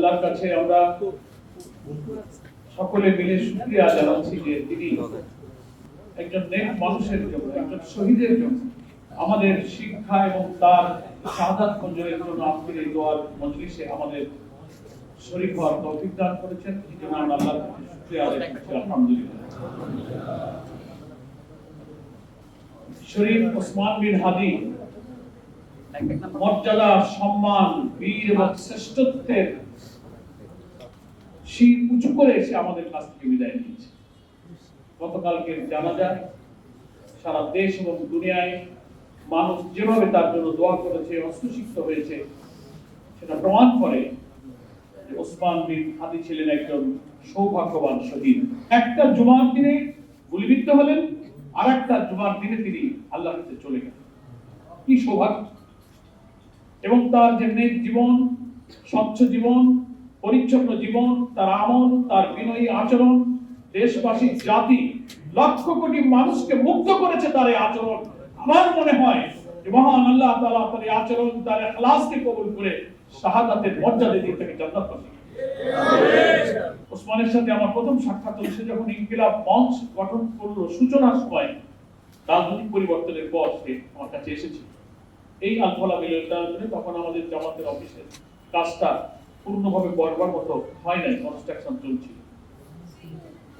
আল্লাহর কাছে আমরা সকলে মিলে শুকরিয়া জানাচ্ছি যে তিনি একজন নেক মানুষের জন্য, একজন শহীদের জন্য আমাদের শিক্ষা এবং তার শাহাদাত মঞ্জুরের জন্য আজকের এই দোয়ার মজলিসে আমাদের শরীক হওয়ার তৌফিক দান করেছেন। এই জন্য আমরা আল্লাহর কাছে শুকরিয়া আদায় করছি, আলহামদুলিল্লাহ। শরীফ ওসমান বিন হাদি মর্যাদা, সম্মান, বীর এবং শ্রেষ্ঠত্বের শির উঁচু করে এসে আমাদের কাছ থেকে বিদায় নিয়েছে। গতকালকে জানাজা সারা দেশ এবং দুনিয়ায় মানুষ যেভাবে তার জন্য দোয়া করেছে, অস্ত্রসিক্ত হয়েছে, সেটা প্রমাণ করে যে ওসমান বিন হাদি ছিলেন একজন সৌভাগ্যবান শহীদ। একটা জুমার দিনে গুলিবিদ্ধ হলেন, আর একটা জুমার দিনে তিনি আল্লাহর কাছে চলে গেলেন। কি সৌভাগ্য! এবং তার যে নেক জীবন, স্বচ্ছ জীবন, পরিচ্ছন্ন জীবন, তার আমল, তার বিনয়ী আচরণ দেশবাসী, জাতি, লক্ষ কোটি মানুষকে মুগ্ধ করেছে তার এই আচরণ। আমার মনে হয় যে মহান আল্লাহ তাআলা তার এই আচরণ, তার ইখলাসকে কবুল করে শাহাদাতের মর্যাদা দিয়ে তাকে জান্নাত দান করুন। ওসমানের সাথে আমার প্রথম সাক্ষাৎ হয়েছে যখন ইনকিলাব মঞ্চ গঠন করলো সূচনার সময়, রাজনৈতিক পরিবর্তনের পর সে আমার কাছে এসেছিল। এই আলফলা মিলনে তখন আমাদের জামাতের অফিসের কাজটা পূর্ণভাবে করবার মতো হয় নাই, কনস্ট্রাকশন চলছিল।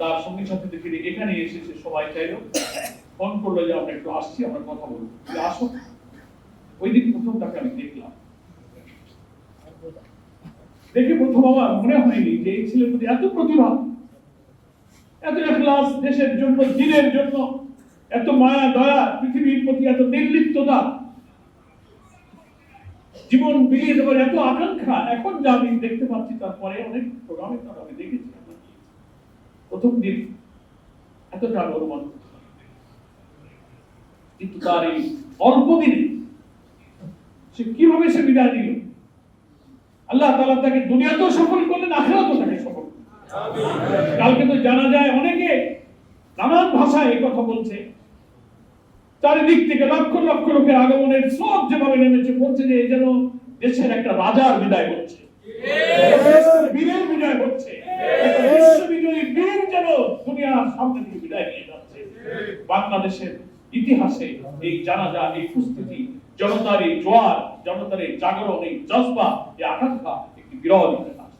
তার সঙ্গে সাথে দেখি এখানে এসেছে, সবাই চাইলো, ফোন করলো যে আমরা একটু আসছি, আমরা কথা বলবো, আসো। ওই দিন প্রথম তাকে আমি দেখলাম, দেখে প্রথম আমার মনে হয়নি যে এই ছেলের প্রতি এত প্রতিভা, এত ইখলাস, দেশের জন্য, দিনের জন্য এত মায়া দয়া, পৃথিবীর প্রতি এত নির্লিপ্ততা, জীবন বিলিয়ে দেবার এত আকাঙ্ক্ষা। এখন যা আমি দেখতে পাচ্ছি, তারপরে অনেক প্রোগ্রামে তার আমি দেখেছি, প্রথম দিন এতটা অনুমান, কিন্তু তার এই অল্প দিনে সে কিভাবে সে বিদায় দিল, আল্লাহ তাআলা তাকে দুনিয়াতেও সফল করলেন, আখিরাতেও তাকে সফল করলেন। কালকে তো জানা যায় অনেকে নানান ভাষায় এই কথা বলছে, চারিদিক থেকে লক্ষ লক্ষ লোকের আগমনের স্রোত যেভাবে নেমেছে, বলছে যে এই যেন দেশের একটা রাজার বিদায় হচ্ছে, বীরের বিদায় হচ্ছে, বিশ্ববিজয়ী বীর যেন দুনিয়ার সামনে থেকে বিদায় নিয়ে যাচ্ছে। বাংলাদেশের ইতিহাসে এই জানাজা, এই উপস্থিতি, জনতার এই জোয়ার, জনতার এই জাগরণ, এই জজবা, এই আকাঙ্ক্ষা একটি বিরল ইতিহাস।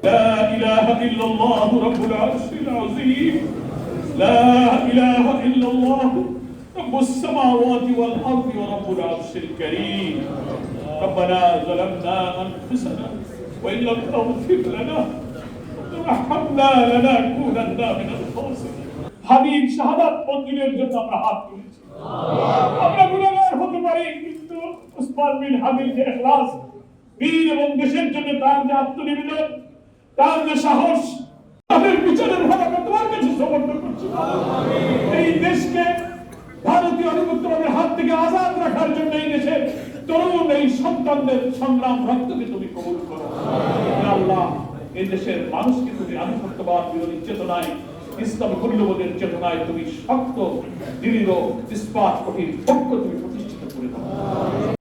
লা ইলাহা ইল্লাল্লাহু রাব্বুল আরশিল আযীম, লা ইলাহা ইল্লাল্লাহু রাব্বুস সামাওয়াতি ওয়াল আরদি ওয়া রাব্বুল আরশিল কারীম। ربنا ظلمنا أنفسنا وإن لم تغفر لنا وترحمنا لنكونن من الخاسرين। হাবিব শাহাদাত মঞ্জুরের জন্য আমরা হাত তুলেছি। আমরা গুনাহগার হতে পারি, কিন্তু ওসমান বিন হাদির যে ইখলাস, বীর এবং দেশের জন্য তার যে আত্মনিবেদন, তার যে সাহস, তাদের বিচারের ভার আমরা তোমার কাছে সমর্পণ করছি। এই দেশকে ভারতীয় আধিপত্যবাদের হাত থেকে আজাদ রাখার জন্য এই দেশের তরুণ এই সন্তানদের সংগ্রাম রক্তকে তুমি কবুল করো। আল্লাহ, এই দেশের মানুষকে তুমি আধিপত্যবাদ বিরোধী চেতনায়, ইসলামী মূল্যবোধের চেতনায় তুমি শক্ত, দৃঢ়, ইস্পাত কঠিন ঐক্য তুমি প্রতিষ্ঠিত করে দাও।